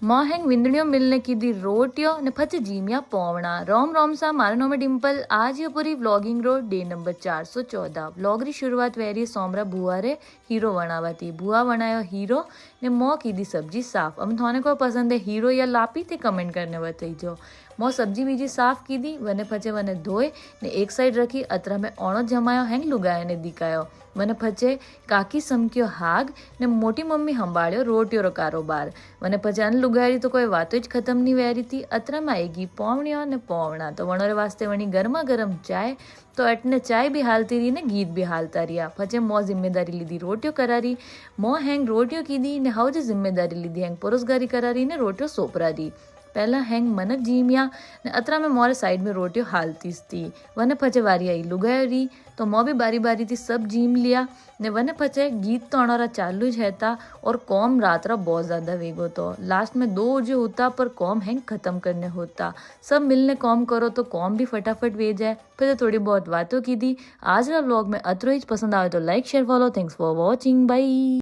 मां हैंग विंदड़ियों मिलने की दी रोटियो ने फच जीमिया पोवना रोम रोम सा मारो नाम है डिम्पल। आज ये पूरी व्लॉगिंग रो डे नंबर 414। व्लॉग री शुरुआत वेरी सोमरा बुआ रे हीरो वणावा थी। बुआ वणायो हीरो ने मो की दी सब्जी साफ। अब थाने को पसंद है हीरो या लापी थे कमेंट करने बताई जो। मो सब्जी बीजी साफ की दी वने फचे वने धोए ने एक साइड रखी। अतरा में ओणो जमायो हैंग लुगायो ने दिखायो। वने फचे काकी समक्यो हाग ने मोटी मम्मी संभाळ्यो रोटियो रो कारोबार। वने पछे अन लुगाड़ी तो कोई वातो ज खत्म नहीं वेरी थी। अतरा में आएगी पोवणियो ने पोवणा तो वणोरे वास्ते वणी गरमा गरम चाय तो अटने चाय भी हालती रही ने गीत भी हालता रिया। पछे मो जिम्मेदारी लीधी रोटियो करारी। मो हैंग रोटियो कीधी ने हाउ जे जिम्मेदारी लीधी हैंग परोसगारी करारी ने रोटियो सोपरा दी। पहला हैंग मनक जीमिया ने अतरा में मोरे साइड में रोटियो हालतीस थी। वने फचे वारी आई लुगायो री तो मो भी बारी बारी थी सब जीम लिया ने वने फचे गीत तो अणारा चालू ज हैता और कॉम रात रा बहुत ज्यादा वेगो तो लास्ट में 2 जो होता पर कॉम हैंग खत्म करने होता। सब मिलने कॉम करो तो कॉम भी फटाफट वे जाए। फिर तो थोड़ी बहुत बातों की दी। आज का व्लॉग में अतरो ही पसंद आए तो like share follow. Thanks for watching bye.